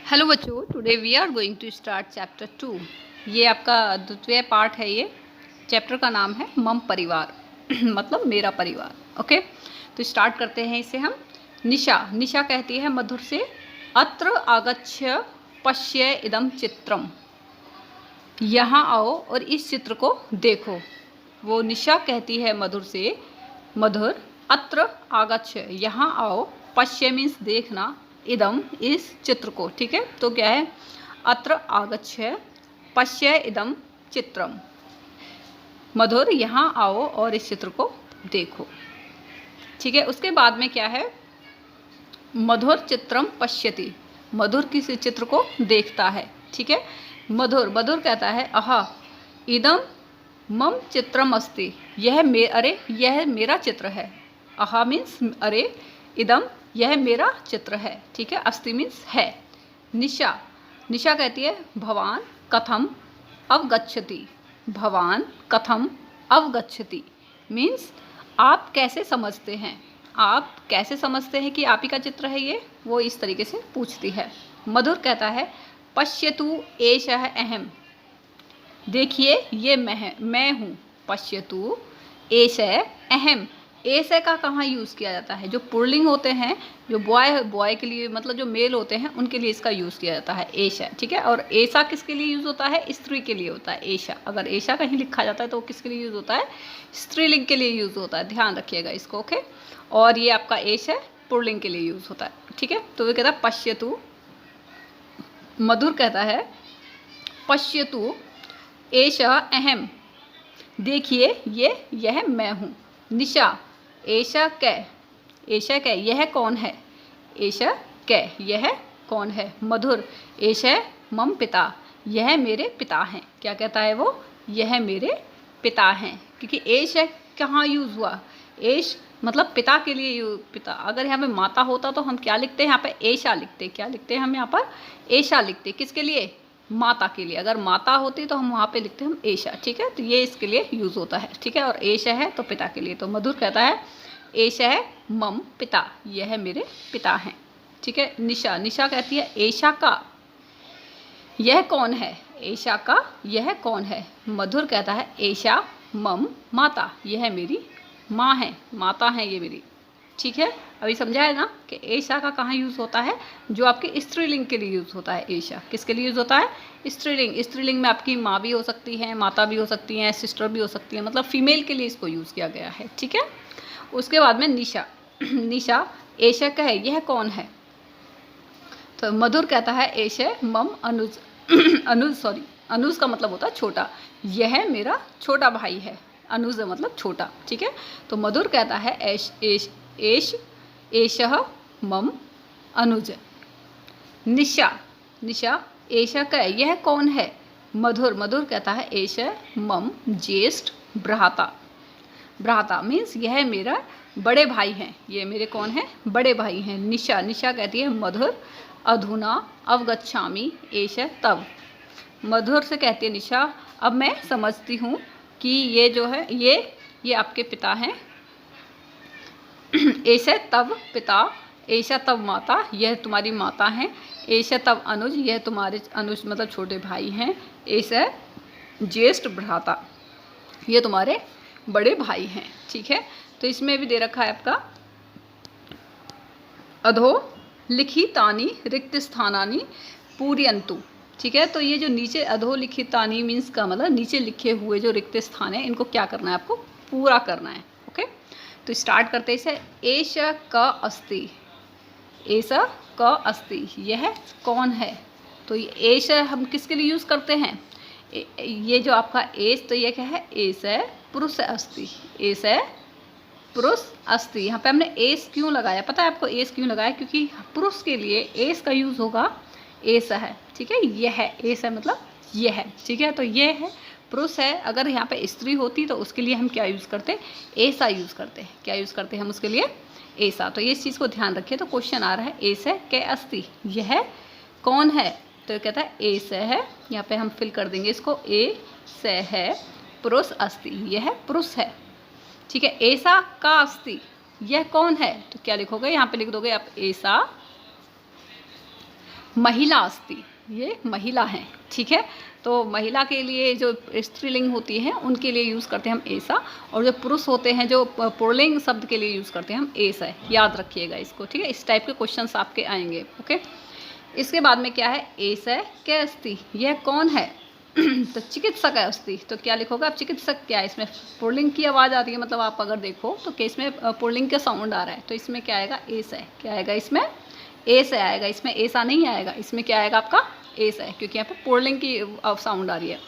Hello बच्चों, today we are going to start chapter 2। ये आपका द्वितीय पार्ट है। ये चैप्टर का नाम है मम परिवार मतलब मेरा परिवार। ओके, तो स्टार्ट करते हैं इसे हम। निशा निशा कहती है मधुर से, अत्र आगच्छ पश्य इदम चित्रम, यहाँ आओ और इस चित्र को देखो। वो निशा कहती है मधुर से, मधुर अत्र आगच्छ यहाँ आओ, पश्य मीन्स देखना, इदम इस चित्र को। ठीक है, तो क्या है, अत्र आगच्छ पश्य इदम चित्रम, मधुर यहाँ आओ और इस चित्र को देखो। ठीक है, उसके बाद में क्या है, मधुर चित्रम पश्यति, मधुर किसी चित्र को देखता है। ठीक है, मधुर मधुर कहता है अहा इदम मम चित्रम अस्ति, अरे यह मेरा चित्र है। अहा मीन्स अरे, इदम यह मेरा चित्र है। ठीक है, अस्ति मीन्स है। निशा निशा कहती है भवान कथम अवगच्छति, भवान कथम अवगच्छति मीन्स आप कैसे समझते हैं, आप कैसे समझते हैं कि आप ही का चित्र है ये, वो इस तरीके से पूछती है। मधुर कहता है पश्यतु एषः अहम्, देखिए ये मैं हूँ। पश्यतु एषः अहम्, ऐसे का कहाँ यूज़ किया जाता है, जो पुल्लिंग होते हैं, जो बॉय के लिए मतलब जो मेल होते हैं उनके लिए इसका यूज़ किया जाता है ऐशा। ठीक है, और ऐसा किसके लिए यूज़ होता है, स्त्री के लिए होता है ऐशा। अगर ऐशा कहीं लिखा जाता है तो वो किसके लिए यूज़ होता है, स्त्रीलिंग के लिए यूज़ होता है, ध्यान रखिएगा इसको। ओके, और ये आपका ऐश है, पुल्लिंग के लिए यूज़ होता है। ठीक है, तो वो कहता है पश्यतु, मधुर कहता है पश्यतु एषः अहम्, देखिए यह मैं हूँ। निशा ऐशा कै, ऐशा कै यह कौन है, ऐशा कै यह कौन है। मधुर ऐशा मम पिता, यह मेरे पिता हैं। क्या कहता है वो, यह मेरे पिता हैं, क्योंकि ऐशा कहाँ यूज़ हुआ, ऐश मतलब पिता के लिए पिता। अगर यहाँ पे माता होता तो हम क्या लिखते हैं, यहाँ पे ऐशा लिखते, क्या लिखते हैं हम यहाँ पर, ऐशा लिखते, किसके लिए, माता के लिए। अगर माता होती तो हम वहाँ पे लिखते हैं हम ऐशा। ठीक है, तो ये इसके लिए यूज़ होता है। ठीक है, और ऐशा है तो पिता के लिए। तो मधुर कहता है ऐशा है मम पिता, यह मेरे पिता हैं। ठीक है, निशा निशा कहती है ऐशा का यह कौन है, ऐशा का यह कौन है। मधुर कहता है ऐशा मम माता, यह मेरी माँ है, माता है ये मेरी। ठीक है, अभी समझा है ना कि ऐशा का कहाँ यूज़ होता है, जो आपके स्त्रीलिंग के लिए यूज़ होता है। ऐशा किसके लिए यूज़ होता है, स्त्रीलिंग। स्त्रीलिंग में आपकी माँ भी हो सकती है, माता भी हो सकती हैं, सिस्टर भी हो सकती है, मतलब फीमेल के लिए इसको यूज़ किया गया है। ठीक है, उसके बाद में निशा निशा ऐशा का है यह कौन है, तो मधुर कहता है ऐशा मम अनुज अनुज का मतलब होता है छोटा, यह मेरा छोटा भाई है। अनुज मतलब छोटा। ठीक है, तो मधुर कहता है ऐशः मम अनुज। निशा निशा ऐशा का यह कौन है। मधुर कहता है ऐशः मम ज्येष्ठ भ्राता, भ्राता मीन्स यह मेरा बड़े भाई हैं, ये मेरे कौन हैं, बड़े भाई हैं। निशा निशा कहती है मधुर अधुना अवगच्छामि एष तव, मधुर से कहती है निशा अब मैं समझती हूँ कि ये जो है ये आपके पिता हैं। ऐसे तब पिता, ऐसा तब माता, यह तुम्हारी माता हैं। ऐसा तब अनुज, यह तुम्हारे अनुज मतलब छोटे भाई हैं। ऐसा ज्येष्ठ भ्राता, ये तुम्हारे बड़े भाई हैं। ठीक है, तो इसमें भी दे रखा है आपका अधो लिखितानि रिक्त स्थानानि पूरयन्तु। ठीक है, तो ये जो नीचे अधो लिखितानि मीन्स का मतलब नीचे लिखे हुए जो रिक्त स्थान है, इनको क्या करना है, आपको पूरा करना है। ओके, तो स्टार्ट करते हैं इसे। एषः क अस्ति, एषः क अस्ति यह कौन है। तो ये एषः हम किसके लिए यूज़ करते हैं, ये जो आपका एस, तो ये क्या है, एषः पुरुष अस्ति, एषः पुरुष अस्ति। यहाँ पे हमने एस क्यों लगाया, पता है आपको एस क्यों लगाया, क्योंकि पुरुष के लिए एस का यूज़ होगा ऐसा है। ठीक है, यह है, ऐसा मतलब यह है। ठीक है, तो ये है पुरुष है। अगर यहाँ पे स्त्री होती तो उसके लिए हम क्या यूज़ करते, ऐसा यूज़ करते हैं। क्या यूज़ करते हैं हम उसके लिए, ऐसा। तो ये इस चीज़ को ध्यान रखिए। तो क्वेश्चन आ रहा है ऐसा के अस्ति, यह कौन है, तो कहता है ऐसा है। यहाँ पे हम फिल कर देंगे इसको, ऐसा है पुरुष अस्ति, यह पुरुष है। ठीक है, ऐसा का अस्ति, यह कौन है, तो क्या लिखोगे, यहाँ पे लिख दोगे आप ऐसा महिला अस्ति, ये महिला हैं, ठीक है। तो महिला के लिए जो स्त्रीलिंग होती है उनके लिए यूज़ करते हैं हम ऐसा, और जो पुरुष होते हैं जो पुल्लिंग शब्द के लिए यूज़ करते हैं हम ऐसा। याद रखिएगा इसको, ठीक है। इस टाइप के क्वेश्चंस आपके आएंगे, ओके। इसके बाद में क्या है, ऐसा के अस्ति, यह कौन है तो चिकित्सक है अस्ति, तो क्या लिखोगे आप, चिकित्सक क्या है, इसमें पुल्लिंग की आवाज़ आ रही है, मतलब आप अगर देखो तो केस में पुल्लिंग का साउंड आ रहा है, तो इसमें क्या आएगा, ऐसा है। क्या आएगा इसमें, ऐसा आएगा, इसमें ऐसा नहीं आएगा, इसमें क्या आएगा आपका ऐसा है, क्योंकि यहाँ पे पुल्लिंग की साउंड आ रही है।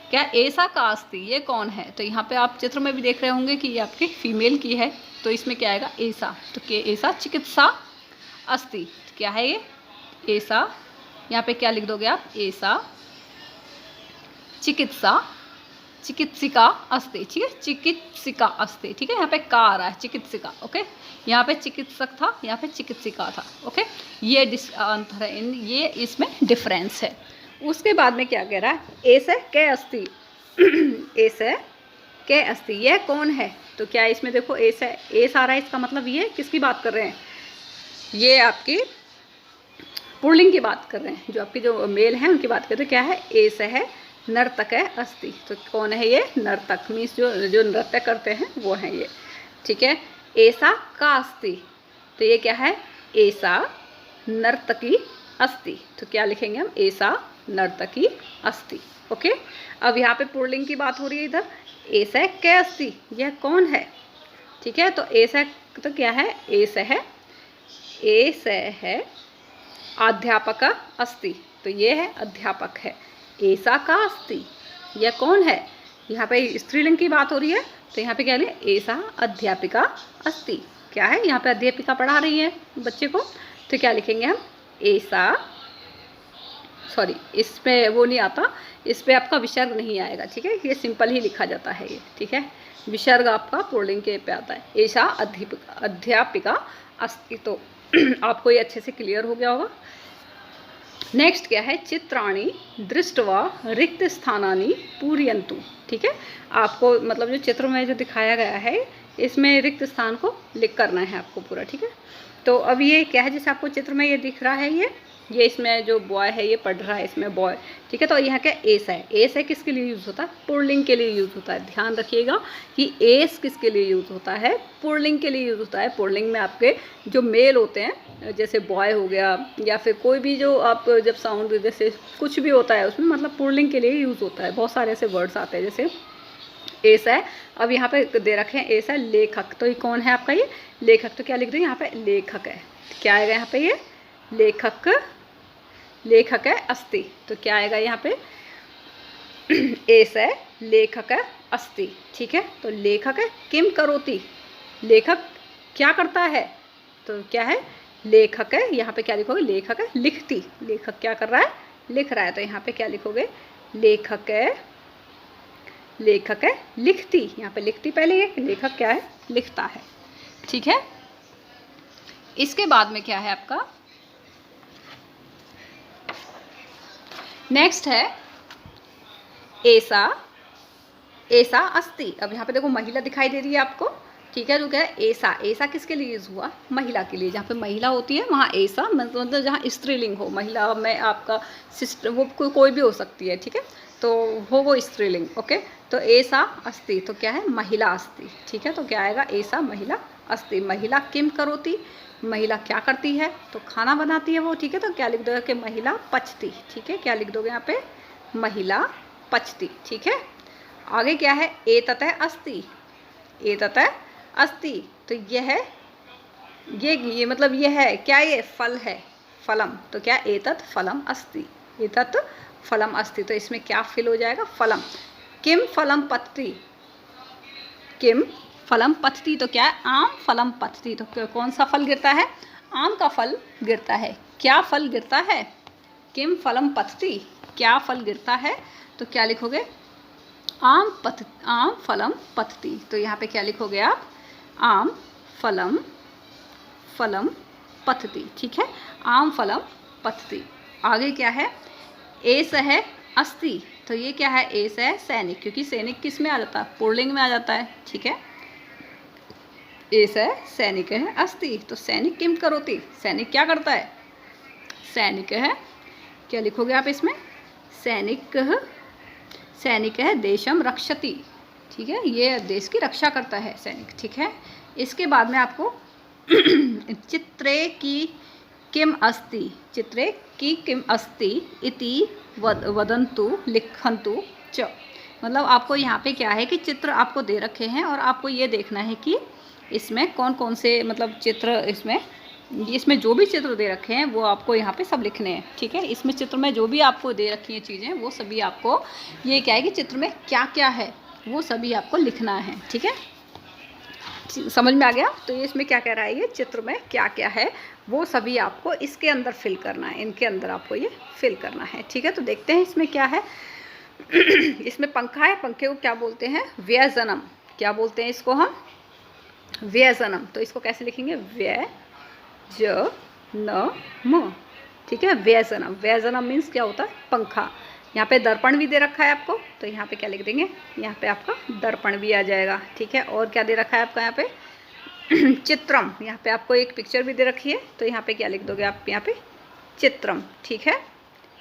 क्या ऐसा का अस्ति, ये कौन है, तो यहाँ पे आप चित्र में भी देख रहे होंगे कि ये आपकी फीमेल की है, तो इसमें क्या आएगा ऐसा, तो क्या ऐसा चिकित्सा अस्ति, क्या है ये ऐसा। यहाँ पे क्या लिख दोगे आप, ऐसा चिकित्सा, चिकित्सिका अस्ति, ठीक है, चिकित्सिका अस्ति, ठीक है। यहाँ पे का आ रहा है चिकित्सिका, ओके। यहाँ पे चिकित्सक था, यहाँ पे चिकित्सिका था, ओके। ये अंतर है, ये इसमें डिफरेंस है। उसके बाद में क्या कह रहा है, ऐसे के अस्ति ऐसे के अस्ति, यह कौन है, तो क्या इसमें देखो ऐसा ऐसा आ रहा है, इसका मतलब ये किसकी बात कर रहे हैं, ये आपकी पुल्लिंग की बात कर रहे हैं, जो आपके जो मेल हैं उनकी बात कर रहे हैं। क्या है, ऐसा है नर्तक है अस्ति, तो कौन है ये, नर्तक मीन्स जो नृत्य करते हैं वो हैं ये, ठीक है। ऐसा का अस्ति, तो ये क्या है, ऐसा नर्तकी अस्ति, तो क्या लिखेंगे हम, ऐसा नर्तकी अस्ति, ओके। अब यहाँ पे पुल्लिंग की बात हो रही है, इधर ऐसा के अस्ति, यह कौन है, ठीक है। तो ऐसा तो क्या है, ऐसा है अध्यापक अस्ति, तो ये है अध्यापक है। ऐसा का अस्ति, यह कौन है, यहाँ पे स्त्रीलिंग की बात हो रही है, तो यहाँ पे क्या लिखे, ऐसा अध्यापिका अस्ति, क्या है, यहाँ पे अध्यापिका पढ़ा रही है बच्चे को, तो क्या लिखेंगे हम, ऐसा, सॉरी इस पे वो नहीं आता, इस पे आपका विसर्ग नहीं आएगा, ठीक है, ये सिंपल ही लिखा जाता है ये, ठीक है। विसर्ग आपका पुल्लिंग के पे आता है, ऐसा अध्यापिका अस्ति, तो आपको ये अच्छे से क्लियर हो गया होगा। नेक्स्ट क्या है, चित्राणि दृष्ट्वा रिक्त स्थानानि पूरयन्तु, ठीक है। आपको मतलब जो चित्र में जो दिखाया गया है इसमें रिक्त स्थान को लिख करना है आपको पूरा, ठीक है। तो अब ये क्या है, जैसे आपको चित्र में ये दिख रहा है, ये इसमें जो बॉय है ये पढ़ रहा है, इसमें बॉय, ठीक है। तो यहाँ क्या एस है, एस है किसके लिए यूज़ होता है, पुल्लिंग के लिए यूज़ होता है। ध्यान रखिएगा कि एस किसके लिए यूज़ होता है, पुल्लिंग के लिए यूज़ होता है। पुल्लिंग में आपके जो मेल होते हैं, जैसे बॉय हो गया या फिर कोई भी जो आप जब साउंड जैसे कुछ भी होता है उसमें, मतलब पुल्लिंग के लिए यूज़ होता है। बहुत सारे ऐसे वर्ड्स आते हैं, जैसे एस है, अब यहाँ पे दे रखे हैं एस है लेखक, तो ये कौन है आपका, ये लेखक, तो क्या लिख दें यहाँ पे लेखक है, क्या आएगा यहाँ पे, ये लेखक है अस्ति, तो क्या आएगा यहाँ पे, एस है लेखक है अस्ति, ठीक है। तो लेखक है किम करोति, लेखक क्या करता है, तो क्या है लेखक है, यहाँ पे क्या लिखोगे, लेखक है लिखती, लेखक क्या कर रहा है, लिख रहा है, तो यहाँ पे क्या लिखोगे, लेखक है लिखती, यहाँ पे लिखती पहले, ये लेखक क्या है, लिखता है, ठीक है। इसके बाद में क्या है आपका, नेक्स्ट है ऐसा अस्ति। अब यहाँ पे देखो महिला दिखाई दे रही है आपको, ठीक है। जो क्या है ऐसा किसके लिए यूज़ हुआ, महिला के लिए, जहाँ पे महिला होती है वहाँ ऐसा, मतलब जहाँ स्त्रीलिंग हो, महिला में आपका सिस्टर वो कोई भी हो सकती है, ठीक है, तो वो स्त्रीलिंग, ओके। तो ऐसा अस्ति, तो क्या है, महिला अस्ति, ठीक है। तो क्या आएगा, ऐसा महिला अस्ति, महिला किम करोति, महिला क्या करती है, तो खाना बनाती है वो, ठीक है। तो क्या लिख दोगे कि महिला पचती, ठीक है, क्या लिख दोगे यहाँ पे, महिला पचती, ठीक है। आगे क्या है, एतत अस्ति, एतत अस्ति, तो यह है ये मतलब ये है क्या, ये फल है, फलम, तो क्या एतत फलम अस्ति, एतत फलम अस्ति, तो इसमें क्या फिल हो जाएगा, फलम। किम फलम पतति, किम फलम पतति, तो क्या है, आम फलम पतति, तो कौन सा फल गिरता है, आम का फल गिरता है। क्या फल गिरता है, किम फलम पतति, क्या फल गिरता है, तो क्या लिखोगे, आम फलम पतति, तो यहाँ पे क्या लिखोगे आप, आम फलम पतति, ठीक है, आम फलम पतति। आगे क्या है, एस है अस्ति, तो ये क्या है, एस है सैनिक, क्योंकि सैनिक किस में आ जाता है, पुल्लिंग में आ जाता है, ठीक है। एस है सैनिक है अस्ति, तो सैनिक किम करोति, सैनिक क्या करता है, सैनिक है क्या लिखोगे आप इसमें? सैनिक, सैनिक है देशम रक्षति, ठीक है, ये देश की रक्षा करता है सैनिक, ठीक है। इसके बाद में आपको चित्रे की किम अस्ति, चित्रे की किम अस्ति इति वदन्तु लिखन्तु च, मतलब आपको यहाँ पे क्या है कि चित्र आपको दे रखे हैं और आपको ये देखना है कि इसमें कौन कौन से मतलब चित्र, इसमें जो भी चित्र दे रखे हैं वो आपको यहाँ पे सब लिखने हैं, ठीक है। इसमें चित्र में जो भी आपको दे रखी हैं चीज़ें वो सभी आपको, ये क्या है कि चित्र में क्या क्या है वो सभी आपको लिखना है, ठीक है। समझ में आ गया? तो ये इसमें क्या कह रहा है, ये चित्र में क्या क्या है वो सभी आपको इसके अंदर फिल करना है, इनके अंदर आपको ये फिल करना है, ठीक है। तो देखते हैं इसमें क्या है। इसमें पंखा है, पंखे को क्या बोलते हैं? व्यजनम। क्या बोलते हैं इसको हम? व्यजनम। तो इसको कैसे लिखेंगे? व्यजनम, ठीक है, व्यजनम। व्यजनम मीन्स क्या होता है? पंखा। यहाँ पे दर्पण भी दे रखा है आपको, तो यहाँ पे क्या लिख देंगे? यहाँ पे आपका दर्पण भी आ जाएगा, ठीक है। और क्या दे रखा है आपका यहाँ पे? चित्रम। यहाँ पे आपको एक पिक्चर भी दे रखी है, तो यहाँ पे क्या लिख दोगे आप? यहाँ पे चित्रम, ठीक है।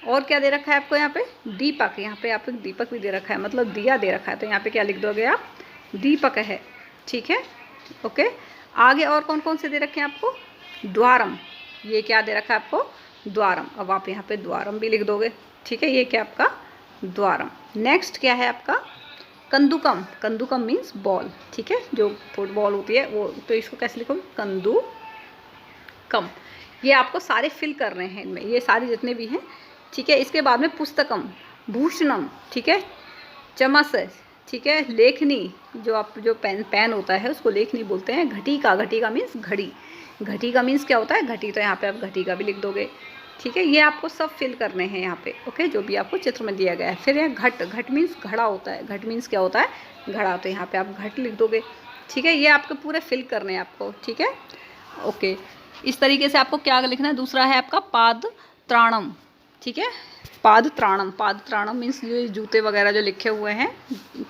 और क्या दे रखा है आपको? यहाँ पे दीपक। यहाँ पे आपको दीपक भी दे रखा है, मतलब दिया दे रखा है, तो यहाँ पे क्या लिख दोगे आप? दीपक है, ठीक है, ओके। आगे और कौन कौन से दे रखे हैं आपको? द्वारम। ये क्या दे रखा है आपको? द्वारम। अब आप यहाँ पे द्वारम भी लिख दोगे, ठीक है। ये क्या आपका? द्वारम। नेक्स्ट क्या है आपका? कंदुकम। कंदुकम मीन्स बॉल, ठीक है, जो फुटबॉल होती है वो। तो इसको कैसे लिखोगे? कंदुकम। ये आपको सारे फिल कर रहे हैं इनमें, ये सारे जितने भी हैं, ठीक है। इसके बाद में पुस्तकम, भूषणम, ठीक है, चमस, ठीक है, लेखनी, जो पेन होता है उसको लेखनी बोलते हैं। घटिका, घटिका मीन्स घड़ी। घटिका मीन्स क्या होता है? घटी। तो यहाँ पे आप घटिका भी लिख दोगे, ठीक है। ये आपको सब फिल करने हैं यहाँ पे, ओके, जो भी आपको चित्र में दिया गया है। फिर यह घट, घट मीन्स घड़ा होता है। घट मीन्स क्या होता है? घड़ा। तो यहाँ पे आप घट लिख दोगे, ठीक है। ये आपको पूरे फिल करने हैं आपको, ठीक है, ओके। इस तरीके से आपको क्या लिखना है? दूसरा है आपका पाद त्राणम, ठीक है। पाद त्राणम, पाद त्राणम मीन्स ये जूते वगैरह जो लिखे हुए हैं,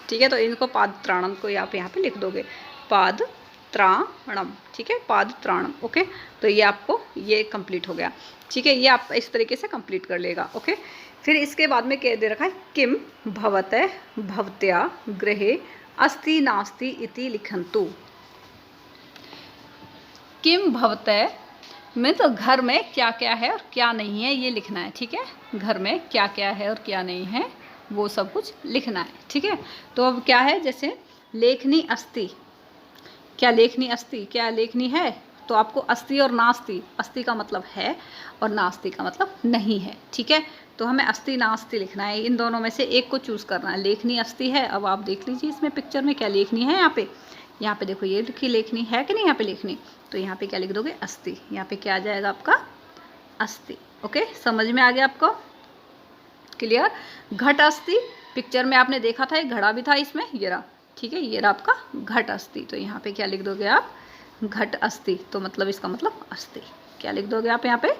ठीक है, तो इनको पाद त्राणम को आप यहाँ पे लिख दोगे, पाद त्राणम, ठीक है, पाद त्राणम, ओके। तो ये आपको ये कंप्लीट हो गया, ठीक है। ये आप इस तरीके से कंप्लीट कर लेगा, ओके। फिर इसके बाद में क्या दे रखा है? किम भवते भवत्या गृहे अस्ति नास्ति इति लिखन्तु। किम भवते में तो घर में क्या क्या है और क्या नहीं है ये लिखना है, ठीक है। घर में क्या क्या है और क्या नहीं है वो सब कुछ लिखना है, ठीक है। तो अब क्या है? जैसे लेखनी अस्ति, क्या लेखनी अस्ति, क्या लेखनी है? तो आपको अस्ति और नास्ति, अस्ति का मतलब है और नास्ति का मतलब नहीं है, ठीक है। तो हमें अस्ति नास्ति लिखना है, इन दोनों में से एक को चूज़ करना है। लेखनी अस्ति है। अब आप देख लीजिए इसमें पिक्चर में क्या लेखनी है। यहाँ पे देखो, ये लिखी लेखनी है कि नहीं? यहाँ पे लेखनी, तो यहाँ पे क्या लिख दोगे? अस्ति। यहाँ पे क्या आ जाएगा आपका? अस्ति, ओके। समझ में आ गया आपको? क्लियर? घट अस्ति, पिक्चर में आपने देखा था एक घड़ा भी था इसमें, ये रहा, ठीक है, ये रहा आपका घट अस्ति। तो यहाँ पे क्या लिख दोगे आप? घट अस्ति। तो मतलब इसका मतलब अस्ति। क्या लिख दोगे आप यहाँ पे?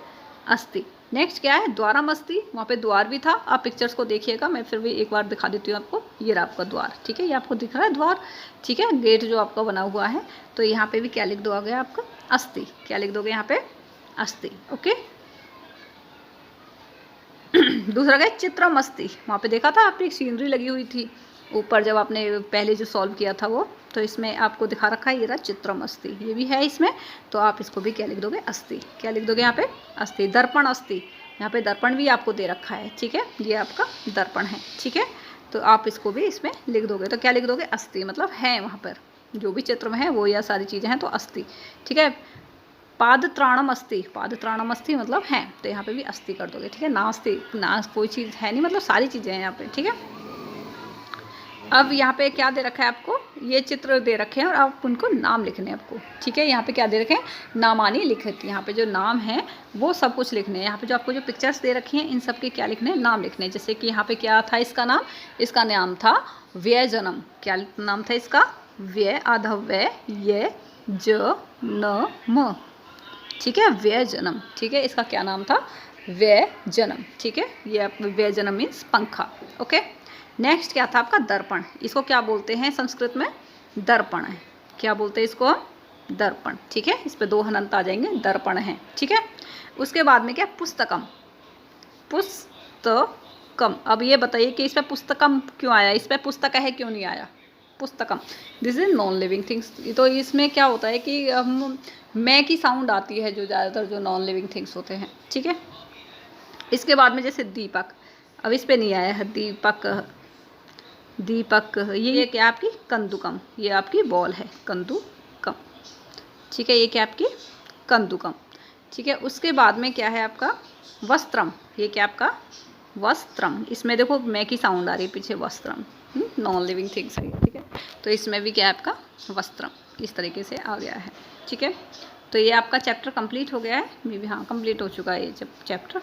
अस्ति। नेक्स्ट क्या है? द्वारम अस्ति। वहाँ पे द्वार भी था, आप पिक्चर्स को देखिएगा, मैं फिर भी एक बार दिखा देती हूँ आपको। ये रहा आपका द्वार, ठीक है, ये आपको दिख रहा है द्वार, ठीक है, गेट जो आपका बना हुआ है। तो यहाँ पे भी क्या लिख दोगे आपका? अस्ति। क्या लिख दोगे यहाँ पे? अस्ति, ओके। दूसरा क्या? चित्रम अस्ति। वहाँ पे देखा था आपने एक सीनरी लगी हुई थी ऊपर, जब आपने पहले जो सॉल्व किया था वो, तो इसमें आपको दिखा रखा है, ये रहा चित्रम अस्ति, ये भी है इसमें। तो आप इसको भी क्या लिख दोगे? अस्ति। क्या लिख दोगे यहाँ पे? अस्ति। दर्पण अस्ति, यहाँ पे दर्पण भी आपको दे रखा है, ठीक है, ये आपका दर्पण है, ठीक है। तो आप इसको भी इसमें लिख दोगे। तो क्या लिख दोगे? अस्ति, मतलब है वहाँ पर जो भी चित्र में है वो, या सारी चीज़ें हैं, तो अस्ति, ठीक है। पाद त्राणम अस्ति, पाद त्राणम अस्ति मतलब है, तो यहाँ पे भी अस्ति कर दोगे, ठीक है। नास्ति, नास कोई चीज़ है नहीं, मतलब सारी चीज़ें हैं यहाँ पे, ठीक है। अब यहाँ पे क्या दे रखा है आपको? ये चित्र दे रखे हैं और आप उनको नाम लिखने हैं आपको, ठीक है। यहाँ पे क्या दे रखे हैं? नामानी लिखित। यहाँ पे जो नाम है वो सब कुछ लिखने हैं। यहाँ पे जो आपको जो पिक्चर्स दे रखी हैं इन सब के क्या लिखने हैं? नाम लिखने हैं। जैसे कि यहाँ पे क्या था इसका नाम? इसका नाम था व्यजनम। क्या नाम था इसका? व्यय, आधा व्यय, ये ज न म, ठीक है, व्यजनम, ठीक है। इसका क्या नाम था? व्यजनम, ठीक है। ये व्यजनम मीन्स पंखा, ओके। नेक्स्ट क्या था आपका? दर्पण। इसको क्या बोलते हैं संस्कृत में? दर्पण है। क्या बोलते हैं इसको? दर्पण, ठीक है। इस पे दो हनंत आ जाएंगे, दर्पण है, ठीक है। उसके बाद में क्या? पुस्तकम। पुस्तकम। अब ये बताइए कि इस पर पुस्तकम क्यों आया, इस पर पुस्तक है क्यों नहीं आया, पुस्तकम। This is non living things. तो इसमें क्या होता है कि हम मैं की साउंड आती है जो ज़्यादातर जो नॉन लिविंग थिंग्स होते हैं, ठीक है। इसके बाद में जैसे दीपक, अब इस पे नहीं आया है दीपक, दीपक ये क्या आपकी कंदुकम, ये आपकी बॉल है कंदुकम, ठीक है। ये क्या आपकी कंदुकम, ठीक है। उसके बाद में क्या है आपका वस्त्रम, ये क्या आपका वस्त्रम। इसमें देखो मैं की साउंड आ रही है पीछे, वस्त्रम नॉन लिविंग थिंग्स है, ठीक है। तो इसमें भी क्या है आपका वस्त्रम, इस तरीके से आ गया है, ठीक है। तो ये आपका चैप्टर कंप्लीट हो गया है, मे बी हाँ कंप्लीट हो चुका है ये चैप्टर।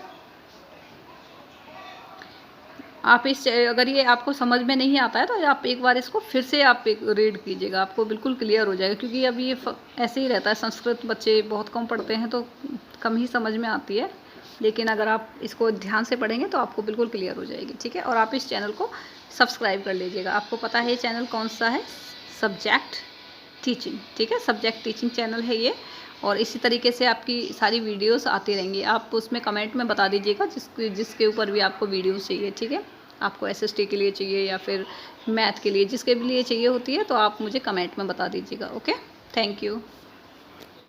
आप अगर ये आपको समझ में नहीं आता है तो आप एक बार इसको फिर से आप एक रीड कीजिएगा, आपको बिल्कुल क्लियर हो जाएगा। क्योंकि अभी ये ऐसे ही रहता है, संस्कृत बच्चे बहुत कम पढ़ते हैं तो कम ही समझ में आती है, लेकिन अगर आप इसको ध्यान से पढ़ेंगे तो आपको बिल्कुल क्लियर हो जाएगी, ठीक है। और आप इस चैनल को सब्सक्राइब कर लीजिएगा। आपको पता है ये चैनल कौन सा है, सब्जेक्ट टीचिंग, ठीक है, सब्जेक्ट टीचिंग चैनल है ये। और इसी तरीके से आपकी सारी वीडियोस आती रहेंगी। आप उसमें कमेंट में बता दीजिएगा जिसके ऊपर भी आपको वीडियोस चाहिए, ठीक है। आपको एसएसटी के लिए चाहिए या फिर मैथ के लिए, जिसके भी लिए चाहिए होती है तो आप मुझे कमेंट में बता दीजिएगा। Okay, thank you.